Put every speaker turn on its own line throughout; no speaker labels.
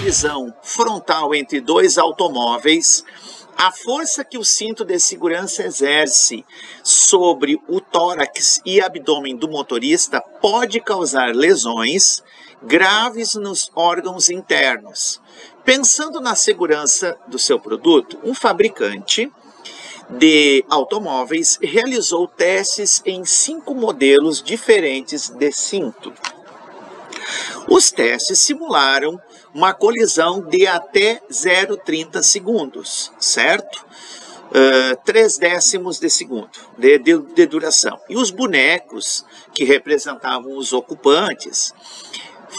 colisão frontal entre dois automóveis, a força que o cinto de segurança exerce sobre o tórax e abdômen do motorista pode causar lesões graves nos órgãos internos. Pensando na segurança do seu produto, um fabricante de automóveis realizou testes em 5 modelos diferentes de cinto. Os testes simularam uma colisão de até 0,30 segundos, certo? 0,3 de segundo de duração. E os bonecos que representavam os ocupantes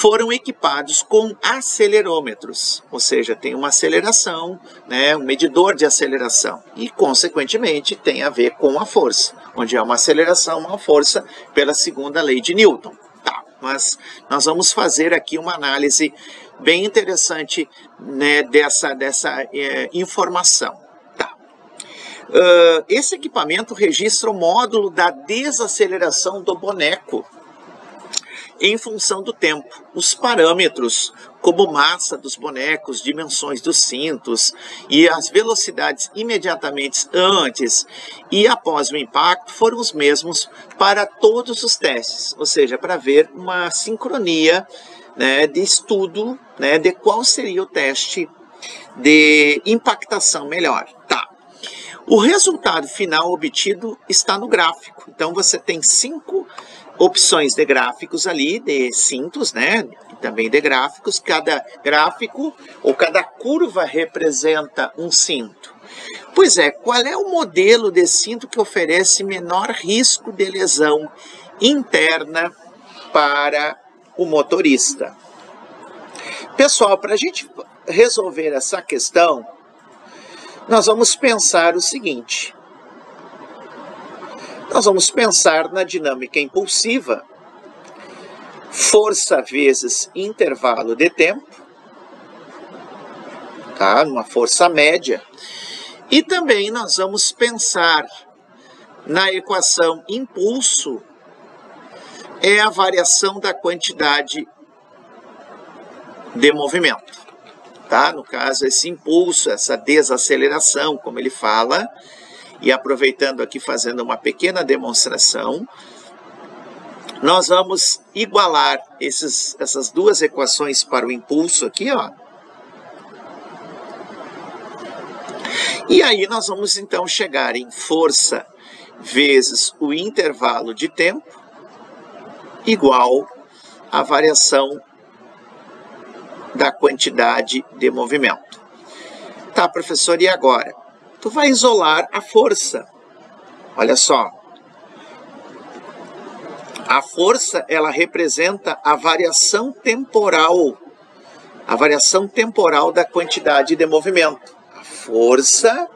foram equipados com acelerômetros, ou seja, tem uma aceleração, né, um medidor de aceleração, e consequentemente tem a ver com a força, onde há uma aceleração, uma força pela segunda lei de Newton. Tá, mas nós vamos fazer aqui uma análise bem interessante, né, dessa informação. Tá. Esse equipamento registra o módulo da desaceleração do boneco em função do tempo. Os parâmetros, como massa dos bonecos, dimensões dos cintos e as velocidades imediatamente antes e após o impacto, foram os mesmos para todos os testes, ou seja, para ver uma sincronia, né, de estudo, né, de qual seria o teste de impactação melhor. Tá. O resultado final obtido está no gráfico. Então você tem 5 opções de gráficos ali, de cintos, né? E também de gráficos. Cada gráfico ou cada curva representa um cinto. Pois é, qual é o modelo de cinto que oferece menor risco de lesão interna para o motorista? Pessoal, para a gente resolver essa questão, nós vamos pensar o seguinte. Nós vamos pensar na dinâmica impulsiva, força vezes intervalo de tempo, tá? Uma força média. E também nós vamos pensar na equação impulso, é a variação da quantidade de movimento. Tá? No caso, esse impulso, essa desaceleração, como ele fala. E aproveitando aqui, fazendo uma pequena demonstração, nós vamos igualar essas duas equações para o impulso aqui, ó. E aí nós vamos então chegar em força vezes o intervalo de tempo igual à variação da quantidade de movimento. Tá, professor, e agora? Tu vai isolar a força. Olha só. A força, ela representa a variação temporal da quantidade de movimento. A força,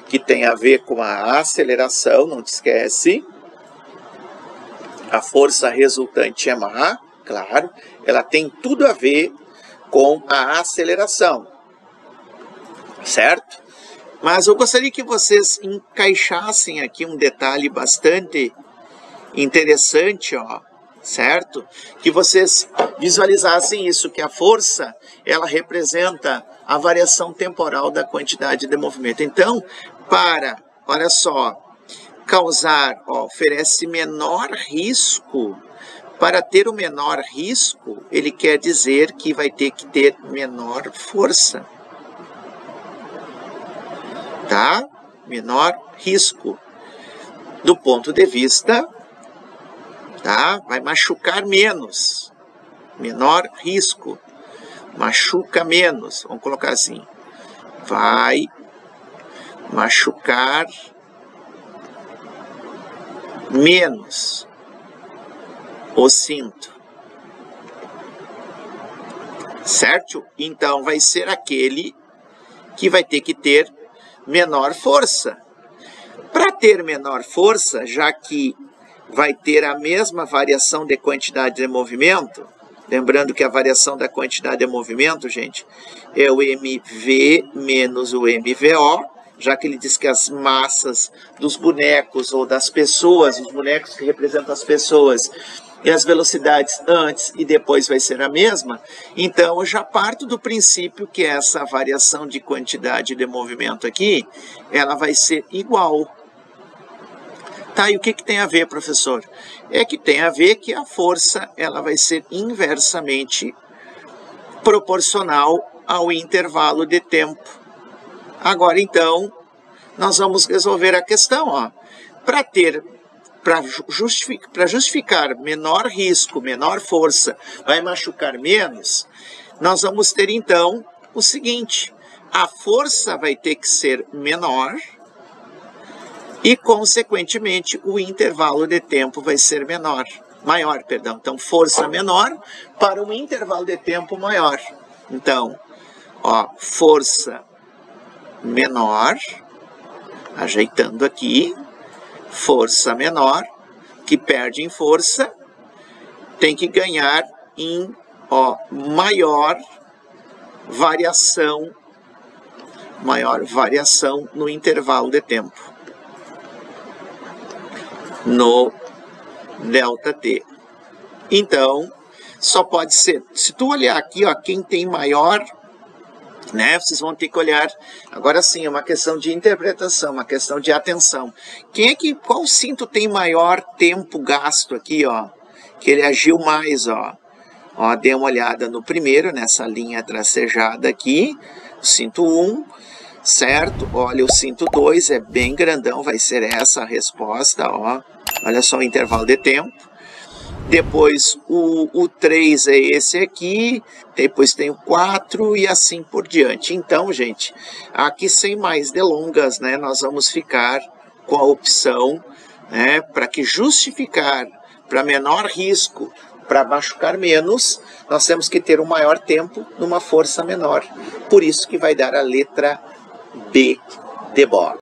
que tem a ver com a aceleração, não te esquece. A força resultante é má, claro. Ela tem tudo a ver com a aceleração. Certo? Mas eu gostaria que vocês encaixassem aqui um detalhe bastante interessante, ó, certo? Que vocês visualizassem isso, que a força, ela representa a variação temporal da quantidade de movimento. Então, olha só, causar, ó, oferece menor risco. Para ter o menor risco, ele quer dizer que vai ter que ter menor força. Tá? Menor risco. Do ponto de vista, tá? Vai machucar menos. Menor risco. Machuca menos. Vamos colocar assim. Vai machucar menos o cinto. Certo? Então vai ser aquele que vai ter que ter menor força. Para ter menor força, já que vai ter a mesma variação de quantidade de movimento, lembrando que a variação da quantidade de movimento, gente, é o MV menos o MVO, já que ele diz que as massas dos bonecos ou das pessoas, os bonecos que representam as pessoas, e as velocidades antes e depois vai ser a mesma, então eu já parto do princípio que essa variação de quantidade de movimento aqui, ela vai ser igual. Tá, e o que tem a ver, professor? É que tem a ver que a força ela vai ser inversamente proporcional ao intervalo de tempo. Agora, então, nós vamos resolver a questão. Para justificar menor risco, menor força, vai machucar menos, nós vamos ter, então, o seguinte. A força vai ter que ser menor e, consequentemente, o intervalo de tempo vai ser maior. Então, força menor para um intervalo de tempo maior. Então, força menor, ajeitando aqui, força menor, que perde em força, tem que ganhar em maior variação no intervalo de tempo, no ΔT. Então, só pode ser, se tu olhar aqui, quem tem maior, né, vocês vão ter que olhar, agora sim, é uma questão de interpretação, uma questão de atenção. Qual cinto tem maior tempo gasto aqui, que ele agiu mais, dê uma olhada no primeiro, nessa linha tracejada aqui, cinto 1, certo? Olha, o cinto 2 é bem grandão, vai ser essa a resposta, olha só o intervalo de tempo. Depois o 3 é esse aqui, depois tem o 4 e assim por diante. Então, gente, aqui sem mais delongas, né, nós vamos ficar com a opção, né, para que justificar para menor risco, para machucar menos, nós temos que ter um maior tempo numa força menor. Por isso que vai dar a letra B de bola.